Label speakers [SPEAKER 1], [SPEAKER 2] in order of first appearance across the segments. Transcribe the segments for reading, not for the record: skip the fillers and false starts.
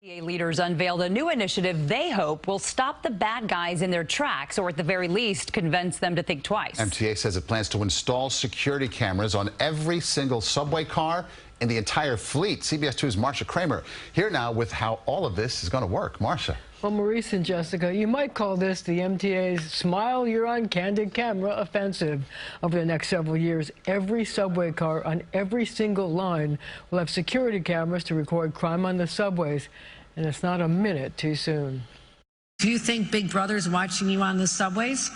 [SPEAKER 1] MTA leaders unveiled a new initiative they hope will stop the bad guys in their tracks, or at the very least, convince them to think twice.
[SPEAKER 2] MTA says it plans to install security cameras on every single subway car in the entire fleet. CBS 2's Marcia Kramer here now with how all of this is going to work. Marcia.
[SPEAKER 3] Well, Maurice and Jessica, you might call this the MTA's Smile You're on Candid Camera offensive. Over the next several years, every subway car on every single line will have security cameras to record crime on the subways, and it's not a minute too soon.
[SPEAKER 4] If you think Big Brother's watching you on the subways,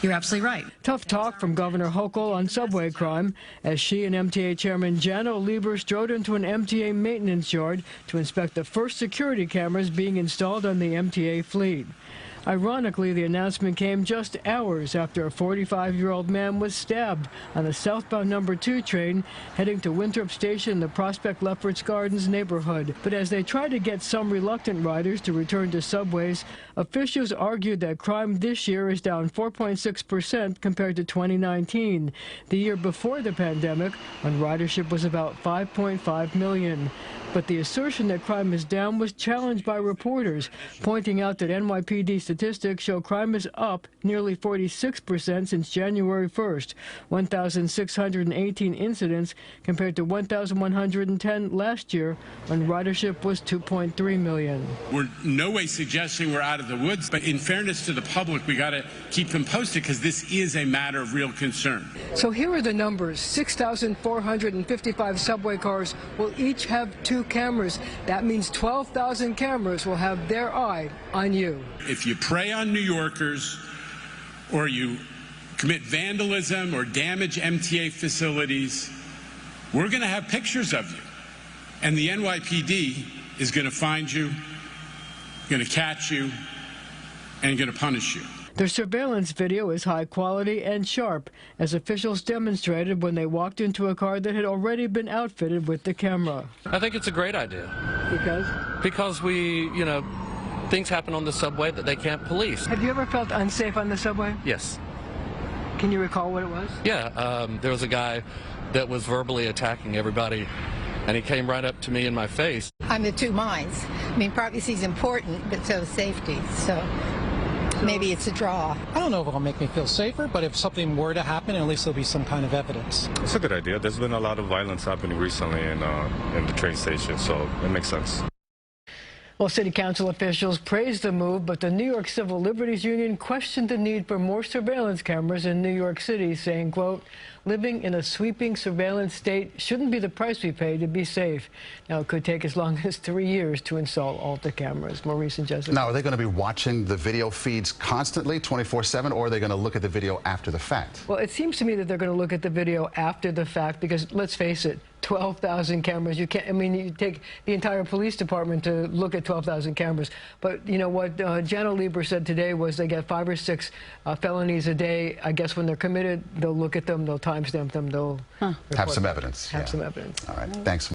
[SPEAKER 4] you're absolutely right.
[SPEAKER 3] Tough talk from Governor Hochul on subway crime as she and MTA Chairman Janno Lieber strode into an MTA maintenance yard to inspect the first security cameras being installed on the MTA fleet. Ironically, the announcement came just hours after a 45-year-old man was stabbed on the southbound number 2 train heading to Winthrop Station in the Prospect Lefferts Gardens neighborhood. But as they tried to get some reluctant riders to return to subways, officials argued that crime this year is down 4.6% compared to 2019, the year before the pandemic, when ridership was about 5.5 million. But the assertion that crime is down was challenged by reporters, pointing out that NYPD statistics show crime is up nearly 46% since January 1st, 1,618 incidents compared to 1,110 last year when ridership was 2.3 million.
[SPEAKER 5] We're no way suggesting we're out of the woods, but in fairness to the public, we got to keep them posted because this is a matter of real concern.
[SPEAKER 3] So here are the numbers. 6,455 subway cars will each have 2 cameras. That means 12,000 cameras will have their eye on you.
[SPEAKER 5] If you prey on New Yorkers or you commit vandalism or damage MTA facilities, we're going to have pictures of you. And the NYPD is going to find you, going to catch you, and going to punish you.
[SPEAKER 3] Their surveillance video is high quality and sharp, as officials demonstrated when they walked into a car that had already been outfitted with the camera.
[SPEAKER 6] I think it's a great idea. Because things happen on the subway that they can't police.
[SPEAKER 3] Have you ever felt unsafe on the subway?
[SPEAKER 6] Yes.
[SPEAKER 3] Can you recall what it was?
[SPEAKER 6] Yeah, there was a guy that was verbally attacking everybody, and he came right up to me in my face.
[SPEAKER 7] I'm of two minds. I mean, privacy is important, but so is safety. So maybe it's a draw.
[SPEAKER 8] I don't know if it'll make me feel safer, but if something were to happen, at least there'll be some kind of evidence.
[SPEAKER 9] It's a good idea. There's been a lot of violence happening recently in the train station, so it makes sense.
[SPEAKER 3] Well, city council officials praised the move, but the New York Civil Liberties Union questioned the need for more surveillance cameras in New York City, saying, quote, living in a sweeping surveillance state shouldn't be the price we pay to be safe. Now, it could take as long as 3 years to install all the cameras. Maurice and Jessica.
[SPEAKER 2] Now, are they going to be watching the video feeds constantly, 24/7, or are they going to look at the video after the fact?
[SPEAKER 3] Well, it seems to me that they're going to look at the video after the fact, because let's face it, 12,000 cameras. You can't, I mean, you take the entire police department to look at 12,000 cameras. But you know what Janno Lieber said today was they get 5 or 6 felonies a day. I guess when they're committed, they'll look at them, they'll timestamp them, they'll
[SPEAKER 2] have some evidence.
[SPEAKER 3] Have some evidence.
[SPEAKER 2] All right. Thanks.